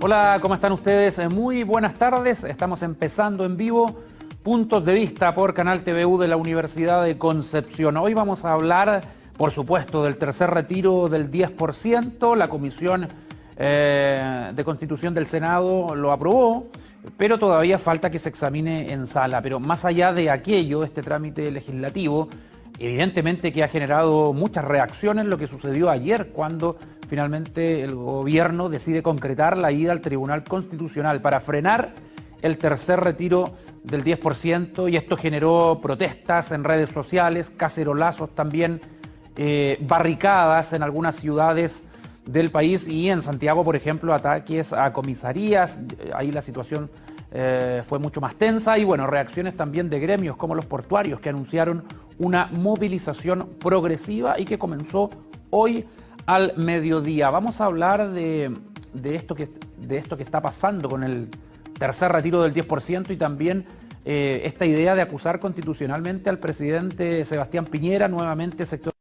Hola, ¿cómo están ustedes? Muy buenas tardes. Estamos empezando en vivo Puntos de Vista por Canal TVU de la Universidad de Concepción. Hoy vamos a hablar, por supuesto, del tercer retiro del 10%. La Comisión de Constitución del Senado lo aprobó, pero todavía falta que se examine en sala. Pero más allá de aquello, este trámite legislativo, evidentemente que ha generado muchas reacciones lo que sucedió ayer cuando finalmente el gobierno decide concretar la ida al Tribunal Constitucional para frenar el tercer retiro del 10%, y esto generó protestas en redes sociales, cacerolazos también, barricadas en algunas ciudades del país, y en Santiago, por ejemplo, ataques a comisarías. Ahí la situación fue mucho más tensa, y bueno, reacciones también de gremios como los portuarios, que anunciaron una movilización progresiva y que comenzó hoy al mediodía. Vamos a hablar de esto que está pasando con el tercer retiro del 10%, y también esta idea de acusar constitucionalmente al presidente Sebastián Piñera. Nuevamente sectores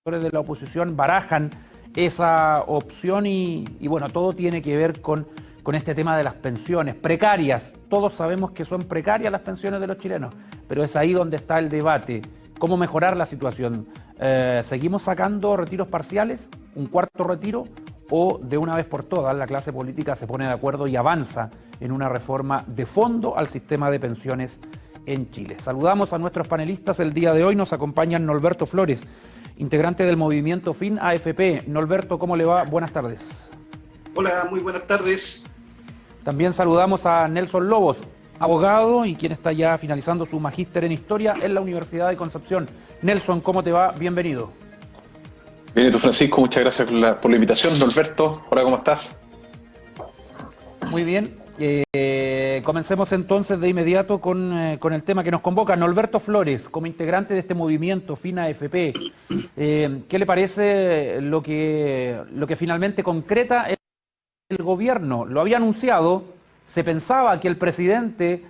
de la oposición barajan esa opción y bueno, todo tiene que ver con este tema de las pensiones precarias. Todos sabemos que son precarias las pensiones de los chilenos, pero es ahí donde está el debate. ¿Cómo mejorar la situación? ¿Seguimos sacando retiros parciales, un cuarto retiro, o de una vez por todas la clase política se pone de acuerdo y avanza en una reforma de fondo al sistema de pensiones en Chile? Saludamos a nuestros panelistas el día de hoy. Nos acompañan Norberto Flores, integrante del movimiento Fin AFP. Norberto, ¿cómo le va? Buenas tardes. Hola, muy buenas tardes. También saludamos a Nelson Lobos, abogado y quien está ya finalizando su magíster en Historia en la Universidad de Concepción. Nelson, ¿cómo te va? Bienvenido. Bien, ¿y tú, Francisco? Muchas gracias por la invitación. Norberto, hola, ¿cómo estás? Muy bien. Comencemos entonces de inmediato con el tema que nos convoca. Norberto Flores, como integrante de este movimiento Fin AFP, ¿qué le parece lo que finalmente concreta el gobierno? Lo había anunciado, se pensaba que el presidente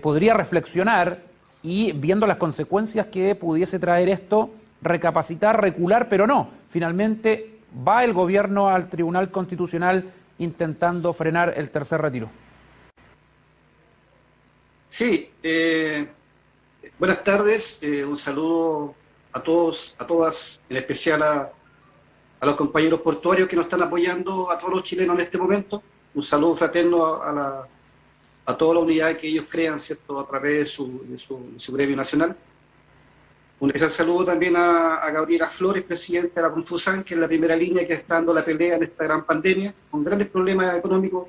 podría reflexionar y, viendo las consecuencias que pudiese traer esto, recapacitar, recular, pero no. Finalmente va el gobierno al Tribunal Constitucional intentando frenar el tercer retiro. Sí, buenas tardes, un saludo a todos, a todas, en especial a los compañeros portuarios que nos están apoyando, a todos los chilenos en este momento. Un saludo fraterno a toda la unidad que ellos crean, ¿cierto?, a través de su gremio nacional. Un especial saludo también a Gabriela Flores, presidenta de la Confusan, que es la primera línea que está dando la pelea en esta gran pandemia, con grandes problemas económicos,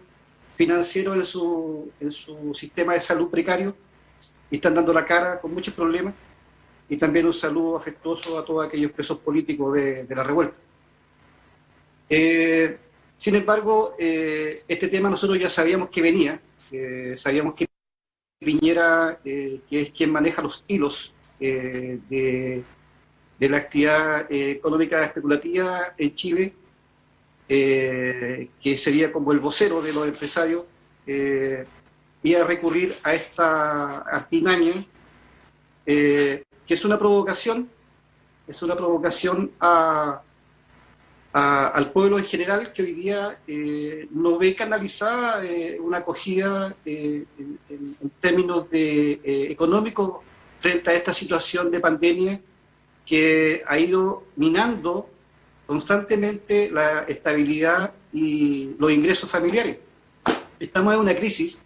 financieros en su sistema de salud precario, y están dando la cara con muchos problemas. Y también un saludo afectuoso a todos aquellos presos políticos de la revuelta. Sin embargo, este tema nosotros ya sabíamos que venía, sabíamos que Piñera, que es quien maneja los hilos de la actividad económica especulativa en Chile, que sería como el vocero de los empresarios, iba a recurrir a esta artimaña, que es una provocación al pueblo en general, que hoy día no ve canalizada una acogida en términos económicos frente a esta situación de pandemia que ha ido minando constantemente la estabilidad y los ingresos familiares. Estamos en una crisis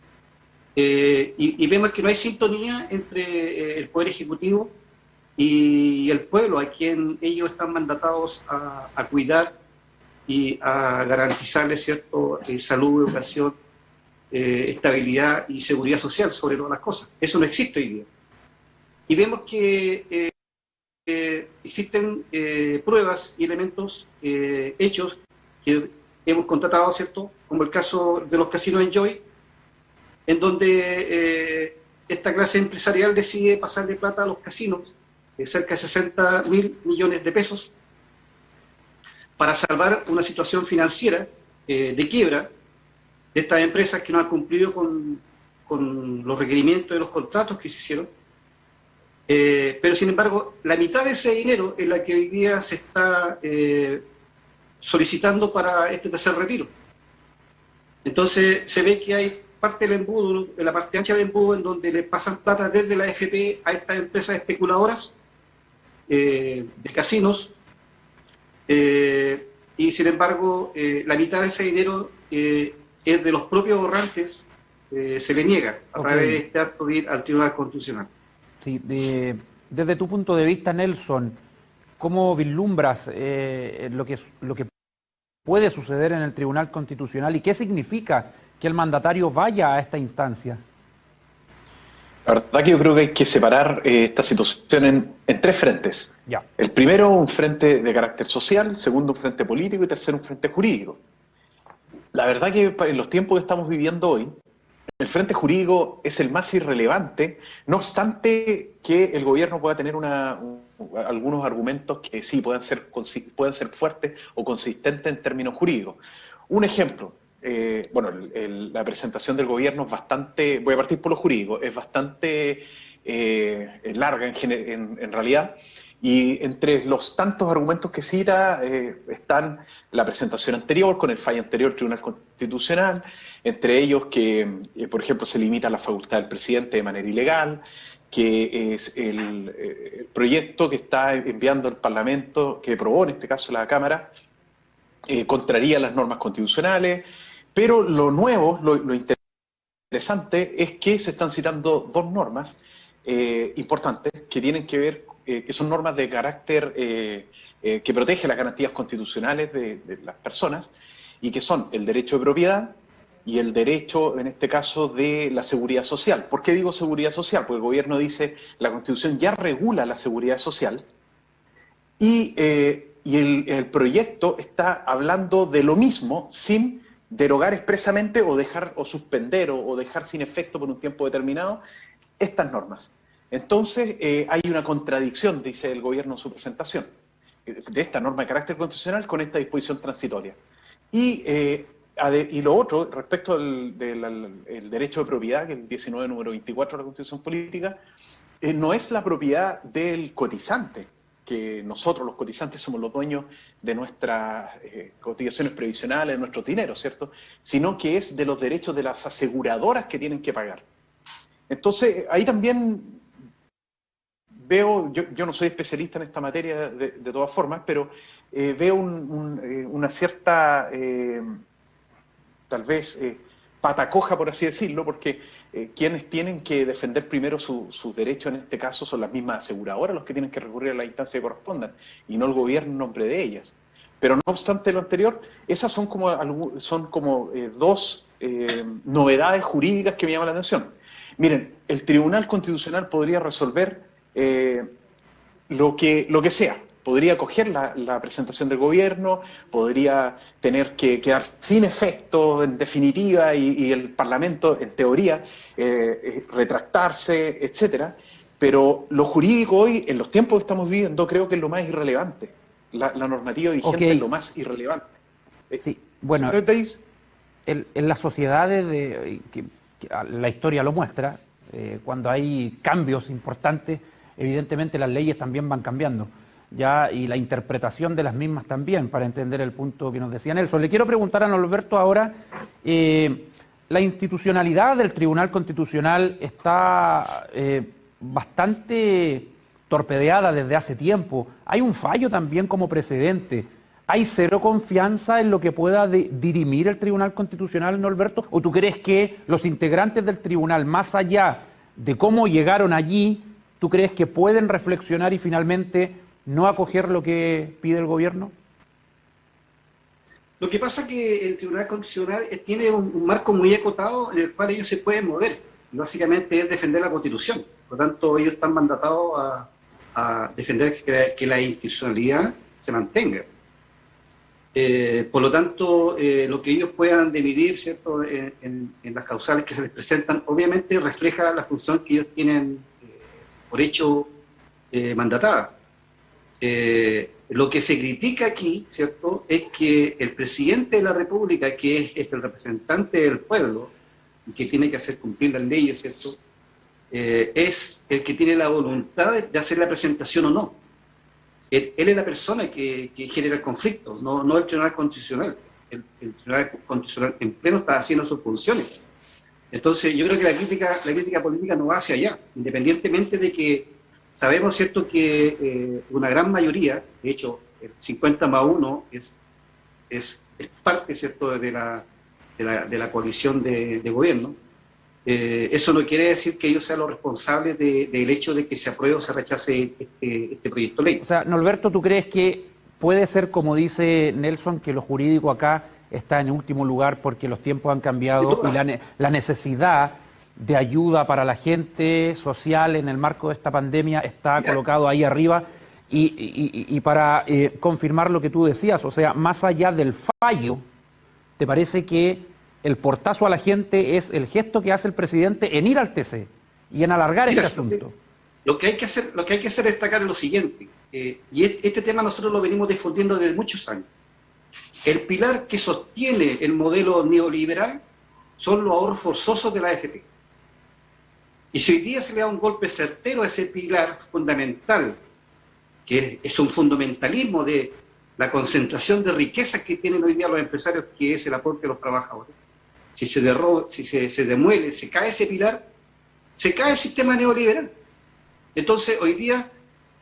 y vemos que no hay sintonía entre el Poder Ejecutivo y el pueblo, a quien ellos están mandatados a cuidar y a garantizarles, ¿cierto?, salud, educación, estabilidad y seguridad social, sobre todas las cosas. Eso no existe hoy día. Y vemos que existen pruebas y elementos, hechos que hemos constatado, ¿cierto?, como el caso de los casinos Enjoy, en donde esta clase empresarial decide pasarle plata a los casinos, cerca de 60.000 millones de pesos, para salvar una situación financiera de quiebra de estas empresas que no han cumplido con los requerimientos de los contratos que se hicieron. Pero sin embargo, la mitad de ese dinero es la que hoy día se está solicitando para este tercer retiro. Entonces se ve que hay parte del embudo, en la parte ancha del embudo, en donde le pasan plata desde la AFP a estas empresas especuladoras de casinos, y sin embargo la mitad de ese dinero es de los propios ahorrantes, se le niega a través de este acto de ir al Tribunal Constitucional. Sí, desde tu punto de vista, Nelson, ¿cómo vislumbras lo que puede suceder en el Tribunal Constitucional y qué significa que el mandatario vaya a esta instancia? La verdad que yo creo que hay que separar esta situación en tres frentes. Ya. El primero, un frente de carácter social, el segundo, un frente político y tercero, un frente jurídico. La verdad que en los tiempos que estamos viviendo hoy, el frente jurídico es el más irrelevante, no obstante que el gobierno pueda tener algunos argumentos que sí puedan ser fuertes o consistentes en términos jurídicos. Un ejemplo, la presentación del gobierno es bastante, voy a partir por lo jurídico, es bastante larga en realidad, y entre los tantos argumentos que cita están la presentación anterior, con el fallo anterior del Tribunal Constitucional, entre ellos que, por ejemplo, se limita la facultad del presidente de manera ilegal, que es el proyecto que está enviando el Parlamento, que aprobó en este caso la Cámara, contraría las normas constitucionales, pero lo nuevo, lo interesante es que se están citando dos normas importantes que tienen que ver, que son normas de carácter que protege las garantías constitucionales de las personas, y que son el derecho de propiedad y el derecho, en este caso, de la seguridad social. ¿Por qué digo seguridad social? Porque el gobierno dice la Constitución ya regula la seguridad social y el proyecto está hablando de lo mismo sin derogar expresamente o dejar o suspender o dejar sin efecto por un tiempo determinado estas normas. Entonces hay una contradicción, dice el gobierno en su presentación, de esta norma de carácter constitucional con esta disposición transitoria. Y lo otro, respecto al el derecho de propiedad, que es el 19, número 24 de la Constitución Política, no es la propiedad del cotizante, que nosotros los cotizantes somos los dueños de nuestras cotizaciones previsionales, de nuestro dinero, ¿cierto? Sino que es de los derechos de las aseguradoras que tienen que pagar. Entonces, ahí también veo, yo no soy especialista en esta materia de todas formas, pero veo una cierta, tal vez, patacoja, por así decirlo, porque quienes tienen que defender primero sus derechos en este caso son las mismas aseguradoras los que tienen que recurrir a la instancia que correspondan, y no el gobierno en nombre de ellas. Pero no obstante lo anterior, esas son como dos novedades jurídicas que me llaman la atención. Miren, el Tribunal Constitucional podría resolver lo que sea. Podría coger la presentación del gobierno, podría tener que quedar sin efecto en definitiva y el Parlamento, en teoría, retractarse, etcétera. Pero lo jurídico hoy, en los tiempos que estamos viviendo, creo que es lo más irrelevante. La normativa vigente es lo más irrelevante. Sí, bueno, en las sociedades, la historia lo muestra, cuando hay cambios importantes, evidentemente las leyes también van cambiando, ya, y la interpretación de las mismas también, para entender el punto que nos decía Nelson. Le quiero preguntar a Norberto ahora, la institucionalidad del Tribunal Constitucional está bastante torpedeada desde hace tiempo. Hay un fallo también como precedente. ¿Hay cero confianza en lo que pueda dirimir el Tribunal Constitucional, Norberto? ¿O tú crees que los integrantes del tribunal, más allá de cómo llegaron allí, tú crees que pueden reflexionar y finalmente no acoger lo que pide el gobierno? Lo que pasa es que el Tribunal Constitucional tiene un marco muy acotado en el cual ellos se pueden mover. Básicamente es defender la Constitución. Por lo tanto, ellos están mandatados a defender que la institucionalidad se mantenga. Por lo tanto, lo que ellos puedan dividir, ¿cierto?, en las causales que se les presentan, obviamente refleja la función que ellos tienen por hecho mandatada. Lo que se critica aquí, ¿cierto?, es que el presidente de la República, que es el representante del pueblo y que tiene que hacer cumplir las leyes, ¿cierto?, es el que tiene la voluntad de hacer la presentación o no. Él es la persona que genera el conflicto, no el Tribunal Constitucional. el Tribunal Constitucional en pleno está haciendo sus funciones. Entonces, yo creo que la crítica política no va hacia allá, independientemente de que sabemos, ¿cierto?, que una gran mayoría, de hecho, el 50+1 es parte, ¿cierto?, de la coalición de gobierno. Eso no quiere decir que ellos sean los responsables del hecho de que se apruebe o se rechace este proyecto de ley. O sea, Norberto, ¿tú crees que puede ser, como dice Nelson, que lo jurídico acá está en último lugar porque los tiempos han cambiado y la necesidad de ayuda para la gente social en el marco de esta pandemia está colocado ahí arriba? Y para confirmar lo que tú decías, o sea, más allá del fallo, ¿te parece que el portazo a la gente es el gesto que hace el presidente en ir al TC y en alargar este asunto? Lo que hay que hacer es destacar lo siguiente, y este tema nosotros lo venimos difundiendo desde muchos años. El pilar que sostiene el modelo neoliberal son los ahorros forzosos de la AFP. Y si hoy día se le da un golpe certero a ese pilar fundamental, que es un fundamentalismo de la concentración de riquezas que tienen hoy día los empresarios, que es el aporte de los trabajadores, si se demuele, se cae ese pilar, se cae el sistema neoliberal. Entonces, hoy día,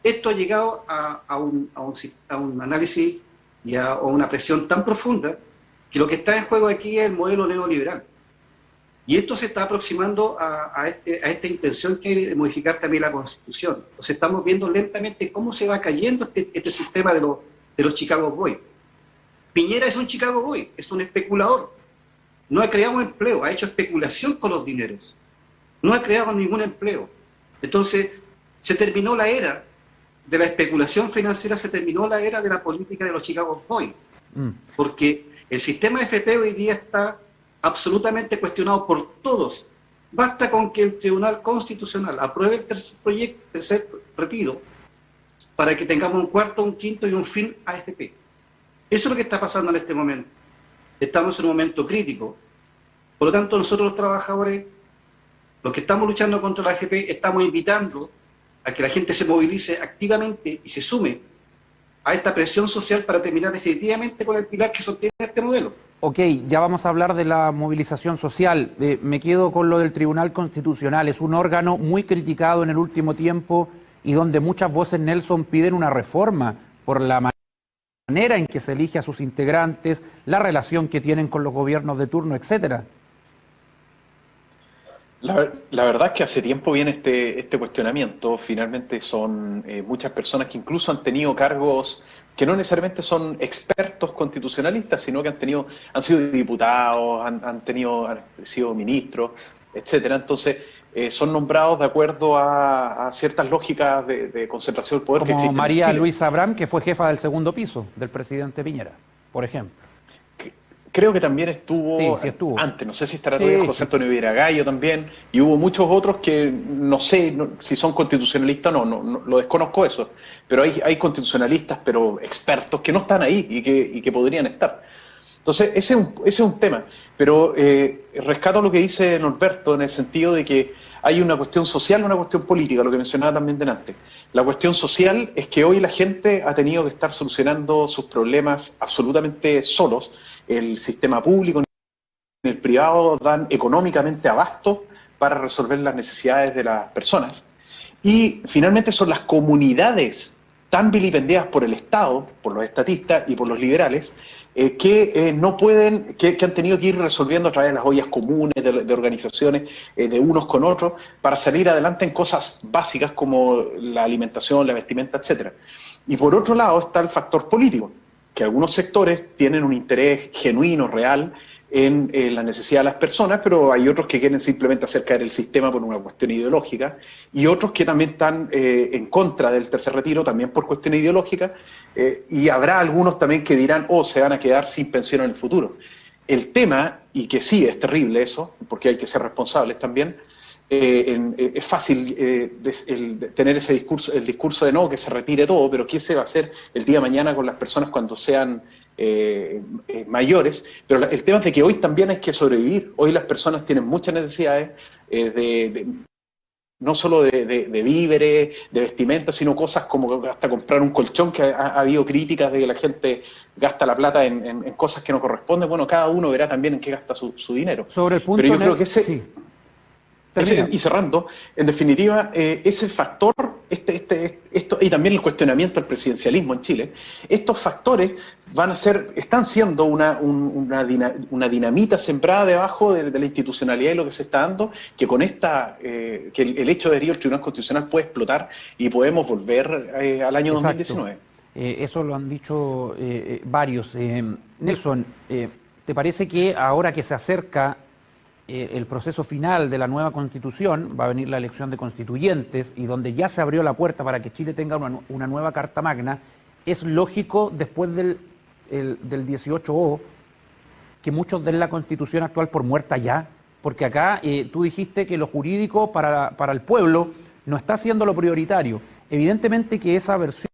esto ha llegado a un análisis y a una presión tan profunda que lo que está en juego aquí es el modelo neoliberal. Y esto se está aproximando a esta intención que hay de modificar también la Constitución. Entonces estamos viendo lentamente cómo se va cayendo este sistema de los Chicago Boys. Piñera es un Chicago Boy, es un especulador. No ha creado empleo, ha hecho especulación con los dineros. No ha creado ningún empleo. Entonces, se terminó la era de la especulación financiera, se terminó la era de la política de los Chicago Boys. Porque el sistema FP hoy día está absolutamente cuestionado por todos. Basta con que el Tribunal Constitucional apruebe el tercer retiro para que tengamos un cuarto, un quinto y un fin AFP. Eso es lo que está pasando en este momento. Estamos en un momento crítico. Por lo tanto, nosotros los trabajadores, los que estamos luchando contra la AFP, estamos invitando a que la gente se movilice activamente y se sume a esta presión social para terminar definitivamente con el pilar que sostiene este modelo. Ok, ya vamos a hablar de la movilización social. Me quedo con lo del Tribunal Constitucional. Es un órgano muy criticado en el último tiempo y donde muchas voces, Nelson, piden una reforma por la manera en que se elige a sus integrantes, la relación que tienen con los gobiernos de turno, etcétera. La verdad es que hace tiempo viene este cuestionamiento. Finalmente son muchas personas que incluso han tenido cargos que no necesariamente son expertos constitucionalistas, sino que han sido diputados, han sido ministros, etcétera. Entonces, son nombrados de acuerdo a ciertas lógicas de concentración del poder como que existen. Como María Luisa Abraham, que fue jefa del segundo piso del presidente Piñera, por ejemplo. Creo que también estuvo, sí estuvo antes, no sé si estará todavía José Antonio Viragallo también, y hubo muchos otros que no sé si son constitucionalistas o no, lo desconozco eso, pero hay constitucionalistas, pero expertos que no están ahí y que podrían estar. Entonces, ese es un tema, pero rescato lo que dice Norberto en el sentido de que hay una cuestión social y una cuestión política, lo que mencionaba también delante. La cuestión social es que hoy la gente ha tenido que estar solucionando sus problemas absolutamente solos. El sistema público y el privado dan económicamente abasto para resolver las necesidades de las personas. Y finalmente son las comunidades tan vilipendiadas por el Estado, por los estatistas y por los liberales, que no pueden, que han tenido que ir resolviendo a través de las ollas comunes, de organizaciones, de unos con otros, para salir adelante en cosas básicas como la alimentación, la vestimenta, etcétera. Y por otro lado está el factor político, que algunos sectores tienen un interés genuino, real, en la necesidad de las personas, pero hay otros que quieren simplemente hacer caer el sistema por una cuestión ideológica, y otros que también están en contra del tercer retiro, también por cuestión ideológica, y habrá algunos también que dirán, se van a quedar sin pensión en el futuro. El tema, y que sí es terrible eso, porque hay que ser responsables también, es fácil tener ese discurso, el discurso de no, que se retire todo, pero ¿qué se va a hacer el día de mañana con las personas cuando sean mayores? Pero el tema es de que hoy también hay que sobrevivir. Hoy las personas tienen muchas necesidades no solo de víveres, de vestimenta, sino cosas como hasta comprar un colchón, que ha habido críticas de que la gente gasta la plata en cosas que no corresponden. Bueno, cada uno verá también en qué gasta su dinero. Sobre el punto, pero yo creo que sí. y cerrando, en definitiva, ese factor, esto, y también el cuestionamiento al presidencialismo en Chile, estos factores están siendo una dinamita sembrada debajo de la institucionalidad y lo que se está dando, que con que el hecho de herir el Tribunal Constitucional puede explotar y podemos volver al año 2019. Eso lo han dicho varios. Nelson, ¿te parece que ahora que se acerca el proceso final de la nueva Constitución, va a venir la elección de constituyentes y donde ya se abrió la puerta para que Chile tenga una nueva Carta Magna, es lógico después del 18O que muchos den la Constitución actual por muerta ya? Porque acá tú dijiste que lo jurídico para el pueblo no está siendo lo prioritario. Evidentemente que esa versión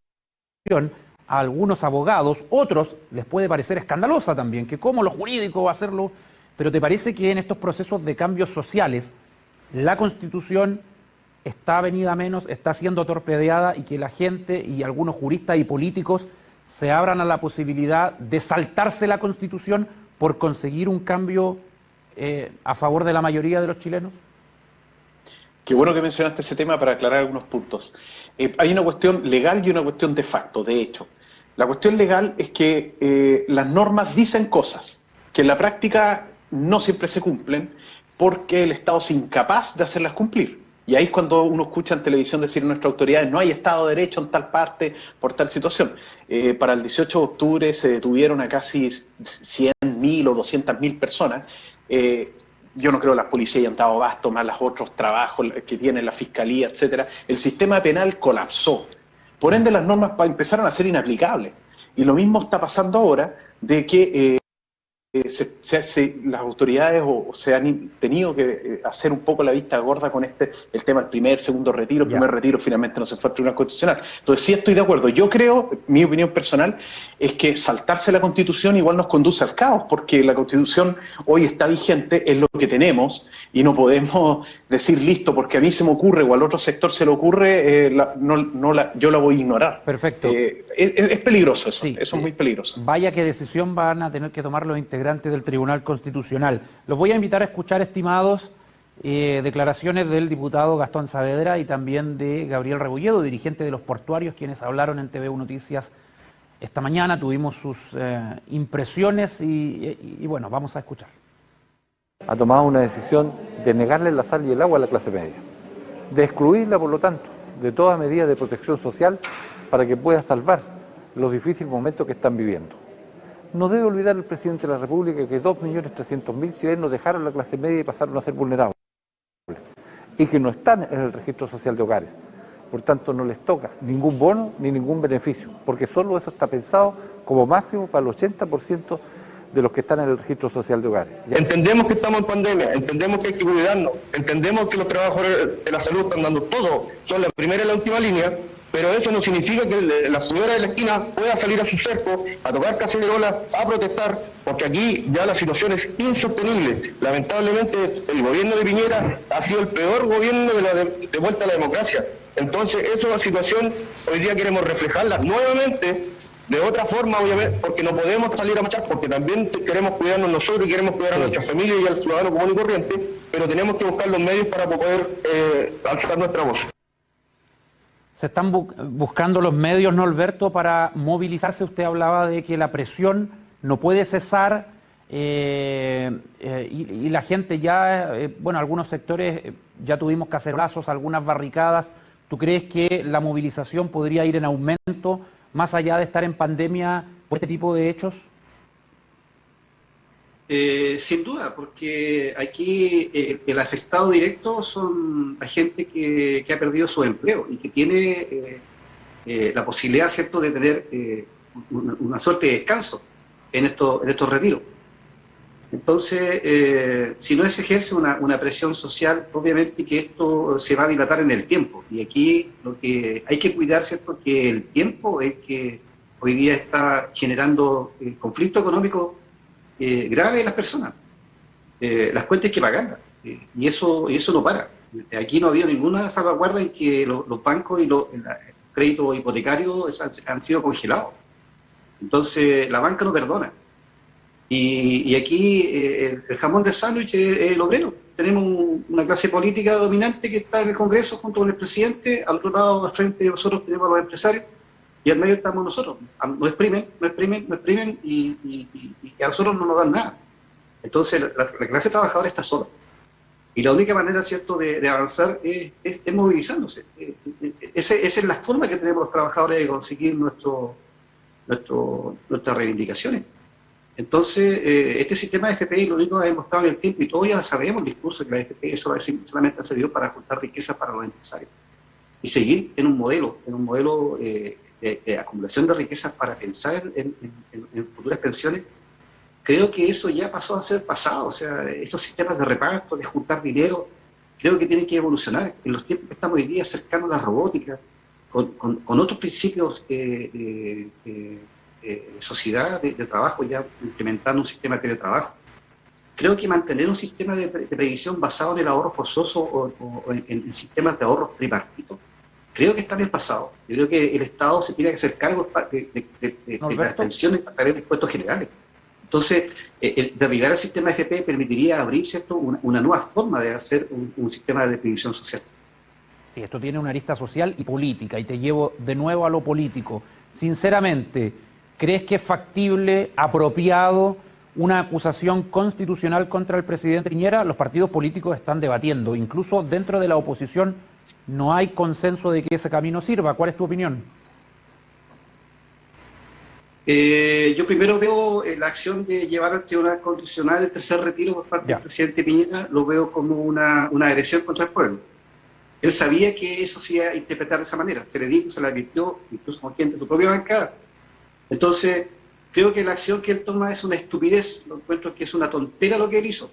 a algunos abogados, otros les puede parecer escandalosa también, que cómo lo jurídico va a hacerlo. Pero ¿te parece que en estos procesos de cambios sociales la Constitución está venida menos, está siendo torpedeada y que la gente y algunos juristas y políticos se abran a la posibilidad de saltarse la Constitución por conseguir un cambio a favor de la mayoría de los chilenos? Qué bueno que mencionaste ese tema para aclarar algunos puntos. Hay una cuestión legal y una cuestión de facto, de hecho. La cuestión legal es que las normas dicen cosas que en la práctica no siempre se cumplen porque el Estado es incapaz de hacerlas cumplir. Y ahí es cuando uno escucha en televisión decir a nuestras autoridades no hay Estado de Derecho en tal parte por tal situación. Para el 18 de octubre se detuvieron a casi 100.000 o 200.000 personas. Yo no creo que las policías hayan dado abasto, más los otros trabajos que tiene la Fiscalía, etcétera. El sistema penal colapsó. Por ende, las normas empezaron a ser inaplicables. Y lo mismo está pasando ahora de que las autoridades se han tenido que hacer un poco la vista gorda con el tema del primer, segundo retiro. El primer retiro finalmente no se fue al Tribunal Constitucional. Entonces sí estoy de acuerdo. Yo creo, mi opinión personal, es que saltarse la Constitución igual nos conduce al caos, porque la Constitución hoy está vigente, es lo que tenemos, y no podemos decir listo, porque a mí se me ocurre o al otro sector se le ocurre, yo la voy a ignorar. Perfecto. Es peligroso eso, sí, eso es muy peligroso. Vaya qué decisión van a tener que tomar los integrantes del Tribunal Constitucional. Los voy a invitar a escuchar, estimados, declaraciones del diputado Gastón Saavedra y también de Gabriel Rebolledo, dirigente de los portuarios, quienes hablaron en TVU Noticias esta mañana. Tuvimos sus impresiones y bueno, vamos a escuchar. Ha tomado una decisión de negarle la sal y el agua a la clase media, de excluirla, por lo tanto, de toda medida de protección social para que pueda salvar los difíciles momentos que están viviendo. No debe olvidar el presidente de la República que 2.300.000 chilenos dejaron la clase media y pasaron a ser vulnerables, y que no están en el registro social de hogares. Por tanto, no les toca ningún bono ni ningún beneficio, porque solo eso está pensado como máximo para el 80% de los que están en el registro social de hogares. Entendemos que estamos en pandemia, entendemos que hay que cuidarnos, entendemos que los trabajadores de la salud están dando todo, son la primera y la última línea, pero eso no significa que la señora de la esquina pueda salir a su cerco, a tocar cacerolas, a protestar, porque aquí ya la situación es insostenible. Lamentablemente el gobierno de Piñera ha sido el peor gobierno de vuelta a la democracia. Entonces esa situación hoy día queremos reflejarla nuevamente, de otra forma, obviamente, porque no podemos salir a marchar, porque también queremos cuidarnos nosotros y queremos cuidar a nuestra familia y al ciudadano común y corriente, pero tenemos que buscar los medios para poder alzar nuestra voz. Se están buscando los medios, ¿no, Alberto?, para movilizarse. Usted hablaba de que la presión no puede cesar y la gente ya, bueno, algunos sectores ya tuvimos cacerolazos, algunas barricadas. ¿Tú crees que la movilización podría ir en aumento más allá de estar en pandemia por este tipo de hechos? Sin duda, porque aquí el afectado directo son la gente que ha perdido su empleo y que tiene la posibilidad, ¿cierto?, de tener una suerte de descanso en estos retiros. Entonces, si no se ejerce una presión social, obviamente que esto se va a dilatar en el tiempo. Y aquí lo que hay que cuidar, ¿cierto?, que el tiempo es que hoy día está generando conflicto económico grave en las personas. Las cuentas hay que pagarlas, y eso no para. Aquí no ha habido ninguna salvaguarda en que los bancos y los créditos hipotecarios han sido congelados. Entonces, la banca no perdona. Y aquí el jamón del sándwich es el obrero. Tenemos una clase política dominante que está en el Congreso junto con el presidente, al otro lado, al frente de nosotros tenemos a los empresarios, y al medio estamos nosotros. Nos exprimen y a nosotros no nos dan nada. Entonces la clase trabajadora está sola. Y la única manera, ¿cierto?, de avanzar es movilizándose. Esa es la forma que tenemos los trabajadores de conseguir nuestras reivindicaciones. Entonces, este sistema de FPI lo único que ha demostrado en el tiempo, y todos ya sabemos el discurso que la FPI solamente ha servido para juntar riquezas para los empresarios. Y seguir en un modelo de acumulación de riquezas para pensar en futuras pensiones, creo que eso ya pasó a ser pasado. O sea, estos sistemas de reparto, de juntar dinero, creo que tienen que evolucionar. En los tiempos que estamos hoy día cercanos a la robótica, con otros principios de sociedad, de trabajo, ya implementando un sistema de teletrabajo. Creo que mantener un sistema de previsión basado en el ahorro forzoso o en sistemas de ahorro tripartitos, creo que está en el pasado. Yo creo que el Estado se tiene que hacer cargo de las pensiones a través de impuestos generales. Entonces, el derribar el sistema FP permitiría abrir, ¿cierto?, una nueva forma de hacer un sistema de previsión social. Sí, esto tiene una arista social y política, y te llevo de nuevo a lo político. Sinceramente, ¿crees que es factible, apropiado, una acusación constitucional contra el presidente Piñera? Los partidos políticos están debatiendo, incluso dentro de la oposición no hay consenso de que ese camino sirva. ¿Cuál es tu opinión? Yo primero veo la acción de llevar al Tribunal Constitucional el tercer retiro por parte del presidente Piñera, lo veo como una agresión contra el pueblo. Él sabía que eso se iba a interpretar de esa manera, se le dijo, se le advirtió, incluso con gente de su propia bancada. Entonces, creo que la acción que él toma es una estupidez, lo encuentro que es una tontera lo que él hizo.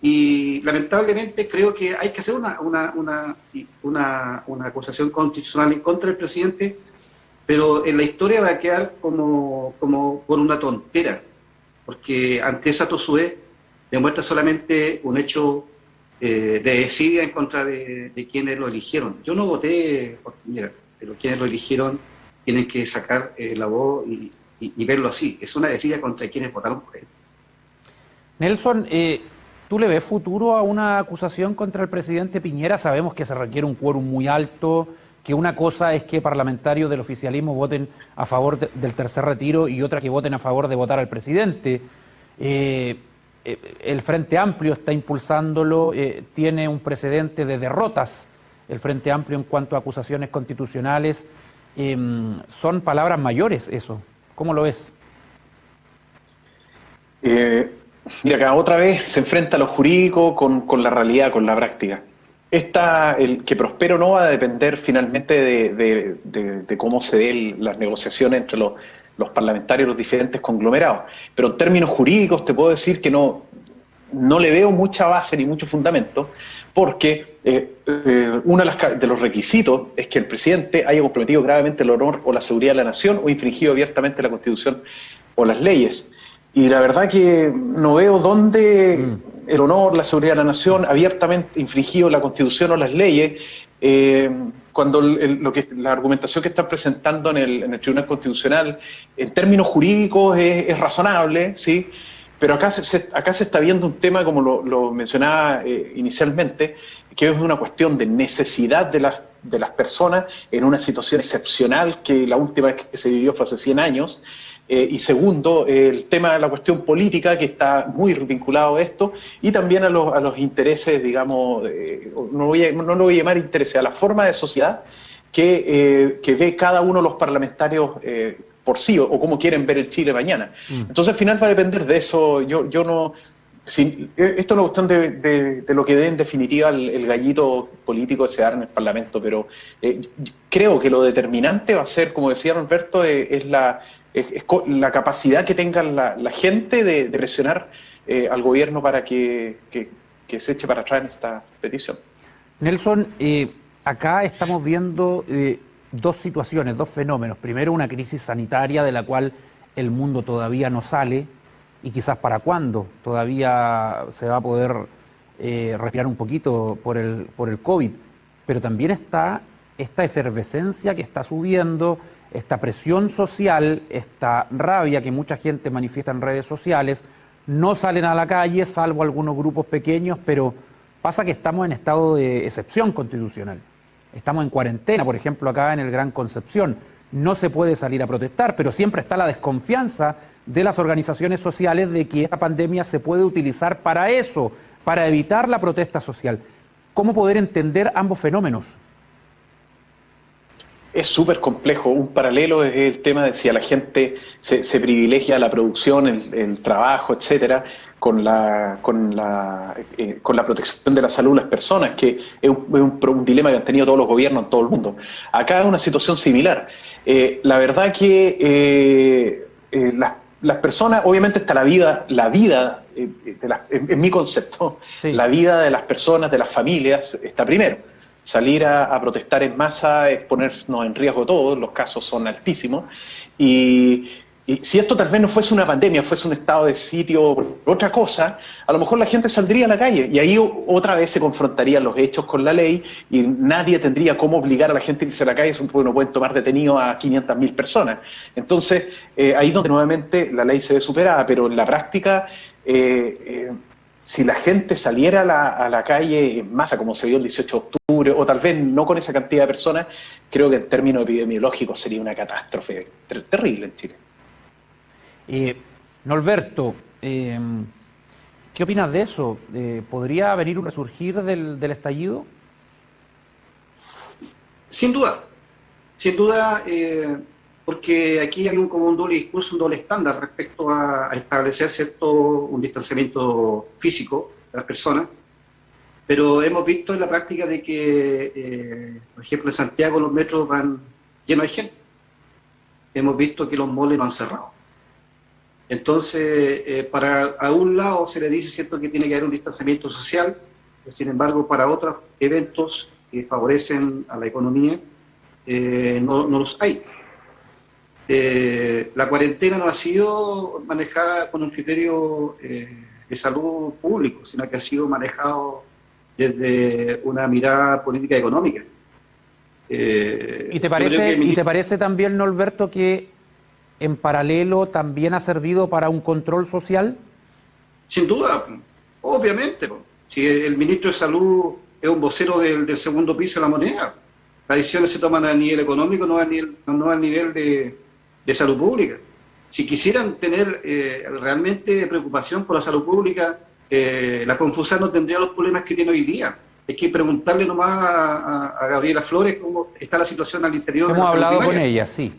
Y lamentablemente creo que hay que hacer una acusación constitucional en contra del presidente, pero en la historia va a quedar como por una tontera, porque ante esa tosudez demuestra solamente un hecho de desidia en contra de quienes lo eligieron. Yo no voté por Piñera, pero quienes lo eligieron tienen que sacar la voz y verlo así. Es una desidia contra quienes votaron por él. Nelson, ¿tú le ves futuro a una acusación contra el presidente Piñera? Sabemos que se requiere un quórum muy alto, que una cosa es que parlamentarios del oficialismo voten a favor del tercer retiro y otra que voten a favor de votar al presidente. El Frente Amplio está impulsándolo, tiene un precedente de derrotas, el Frente Amplio en cuanto a acusaciones constitucionales. Son palabras mayores eso. ¿Cómo lo ves? Mira, acá otra vez se enfrenta lo jurídico con la realidad, con la práctica. El que prospere o no va a depender finalmente de cómo se den las negociaciones entre los parlamentarios, los diferentes conglomerados. Pero en términos jurídicos te puedo decir que no le veo mucha base ni mucho fundamento, porque uno de los requisitos es que el presidente haya comprometido gravemente el honor o la seguridad de la nación o infringido abiertamente la Constitución o las leyes. Y la verdad que no veo dónde el honor, la seguridad de la nación, abiertamente infringido la Constitución o las leyes, cuando la argumentación que están presentando en el Tribunal Constitucional, en términos jurídicos es razonable, ¿sí? Pero acá se está viendo un tema, como lo mencionaba inicialmente, que es una cuestión de necesidad de las personas en una situación excepcional que la última vez que se vivió fue hace 100 años. Y segundo, el tema de la cuestión política, que está muy vinculado a esto, y también a los intereses, digamos, no lo voy a llamar intereses, a la forma de sociedad que ve cada uno de los parlamentarios por sí, o cómo quieren ver el Chile mañana. Entonces al final va a depender de eso. Yo no... esto es una cuestión de lo que dé en definitiva el gallito político que se da en el Parlamento, pero creo que lo determinante va a ser, como decía Norberto, es la capacidad que tenga la gente de presionar al gobierno para que se eche para atrás en esta petición. Nelson, acá estamos viendo dos situaciones, dos fenómenos. Primero, una crisis sanitaria de la cual el mundo todavía no sale, y quizás para cuándo todavía se va a poder respirar un poquito por el COVID, pero también está esta efervescencia que está subiendo, esta presión social, esta rabia que mucha gente manifiesta en redes sociales. No salen a la calle, salvo algunos grupos pequeños, pero pasa que estamos en estado de excepción constitucional. Estamos en cuarentena, por ejemplo, acá en el Gran Concepción. No se puede salir a protestar, pero siempre está la desconfianza de las organizaciones sociales de que esta pandemia se puede utilizar para eso, para evitar la protesta social. ¿Cómo poder entender ambos fenómenos? Es súper complejo. Un paralelo es el tema de si a la gente se privilegia la producción, el trabajo, etcétera, con la protección de la salud de las personas, que es un dilema que han tenido todos los gobiernos en todo el mundo. Acá es una situación similar. La verdad que las personas, obviamente está la vida en mi concepto, sí. La vida de las personas, de las familias, está primero. Salir a protestar en masa es ponernos en riesgo todos, los casos son altísimos, y si esto tal vez no fuese una pandemia, fuese un estado de sitio, otra cosa, a lo mejor la gente saldría a la calle, y ahí otra vez se confrontarían los hechos con la ley, y nadie tendría cómo obligar a la gente a irse a la calle, porque no pueden tomar detenido a 500.000 personas. Entonces, ahí donde nuevamente la ley se ve superada, pero en la práctica... si la gente saliera a la calle en masa, como se vio el 18 de octubre, o tal vez no con esa cantidad de personas, creo que en términos epidemiológicos sería una catástrofe terrible en Chile. Norberto, ¿qué opinas de eso? ¿Podría venir un resurgir del estallido? Sin duda, porque aquí hay como un doble discurso, un doble estándar respecto a establecer un distanciamiento físico de las personas, pero hemos visto en la práctica de que, por ejemplo, en Santiago los metros van llenos de gente. Hemos visto que los moles no han cerrado. Entonces, a un lado se le dice, ¿cierto?, que tiene que haber un distanciamiento social, sin embargo, para otros eventos que favorecen a la economía, no los hay. La cuarentena no ha sido manejada con un criterio de salud público, sino que ha sido manejado desde una mirada política y económica. ¿Y te parece también, Norberto, que en paralelo también ha servido para un control social? Sin duda, obviamente. Si el ministro de Salud es un vocero del segundo piso de la moneda, las decisiones se toman a nivel económico, no a nivel de salud pública. Si quisieran tener realmente preocupación por la salud pública, la Confusa no tendría los problemas que tiene hoy día. Hay que preguntarle nomás a Gabriela Flores cómo está la situación al interior. Hemos hablado con ella, sí.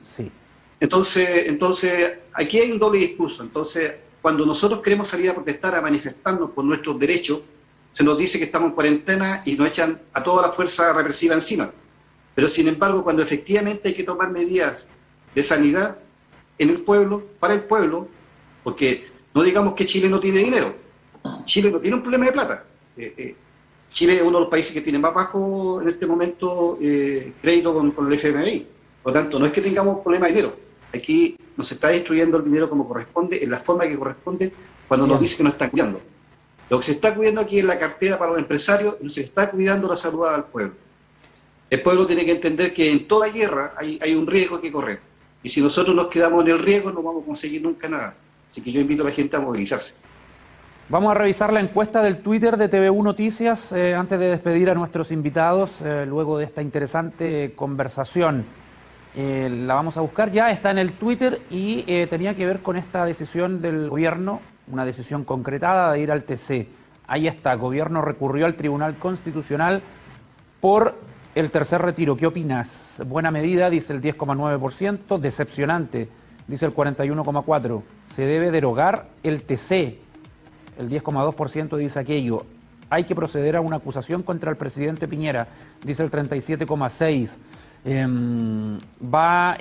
Entonces, aquí hay un doble discurso. Entonces, cuando nosotros queremos salir a protestar, a manifestarnos por nuestros derechos, se nos dice que estamos en cuarentena y nos echan a toda la fuerza represiva encima. Pero, sin embargo, cuando efectivamente hay que tomar medidas de sanidad en el pueblo, para el pueblo, porque no digamos que Chile no tiene dinero. Chile no tiene un problema de plata. Chile es uno de los países que tiene más bajo en este momento crédito con el FMI. Por lo tanto, no es que tengamos problema de dinero. Aquí nos está destruyendo el dinero como corresponde, en la forma que corresponde, cuando nos dice que nos están cuidando. Lo que se está cuidando aquí es la cartera para los empresarios, y no se está cuidando la salud al pueblo. El pueblo tiene que entender que en toda guerra hay un riesgo que correr. Y si nosotros nos quedamos en el riesgo, no vamos a conseguir nunca nada. Así que yo invito a la gente a movilizarse. Vamos a revisar la encuesta del Twitter de TVU Noticias antes de despedir a nuestros invitados, luego de esta interesante conversación. La vamos a buscar, ya está en el Twitter y tenía que ver con esta decisión del gobierno, una decisión concretada de ir al TC. Ahí está, el gobierno recurrió al Tribunal Constitucional por el tercer retiro. ¿Qué opinas? Buena medida, dice el 10,9%, decepcionante, dice el 41,4%. Se debe derogar el TC, el 10,2% dice aquello. Hay que proceder a una acusación contra el presidente Piñera, dice el 37,6%. Va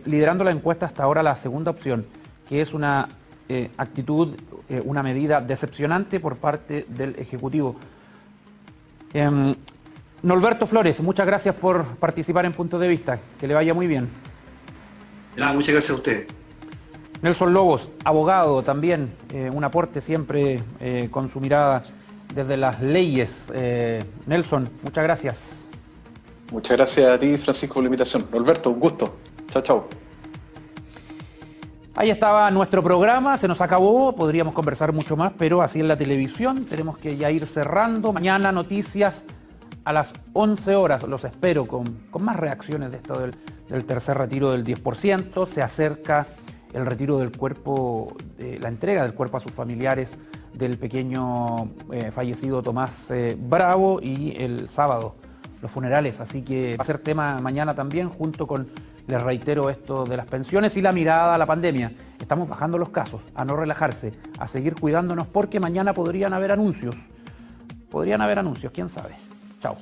liderando la encuesta hasta ahora la segunda opción, que es una actitud, una medida decepcionante por parte del Ejecutivo. Norberto Flores, muchas gracias por participar en Punto de Vista. Que le vaya muy bien. Muchas gracias a ustedes. Nelson Lobos, abogado también, un aporte siempre con su mirada desde las leyes. Nelson, muchas gracias. Muchas gracias a ti, Francisco, por la invitación. Norberto, un gusto. Chao, chao. Ahí estaba nuestro programa, se nos acabó, podríamos conversar mucho más, pero así en la televisión, tenemos que ya ir cerrando. Mañana noticias a las 11 horas, los espero con más reacciones de esto del tercer retiro del 10%. Se acerca el retiro del cuerpo, la entrega del cuerpo a sus familiares del pequeño fallecido Tomás Bravo, y el sábado los funerales, así que va a ser tema mañana también, junto con, les reitero, esto de las pensiones y la mirada a la pandemia. Estamos bajando los casos, a no relajarse, a seguir cuidándonos, porque mañana podrían haber anuncios, quién sabe. Chao.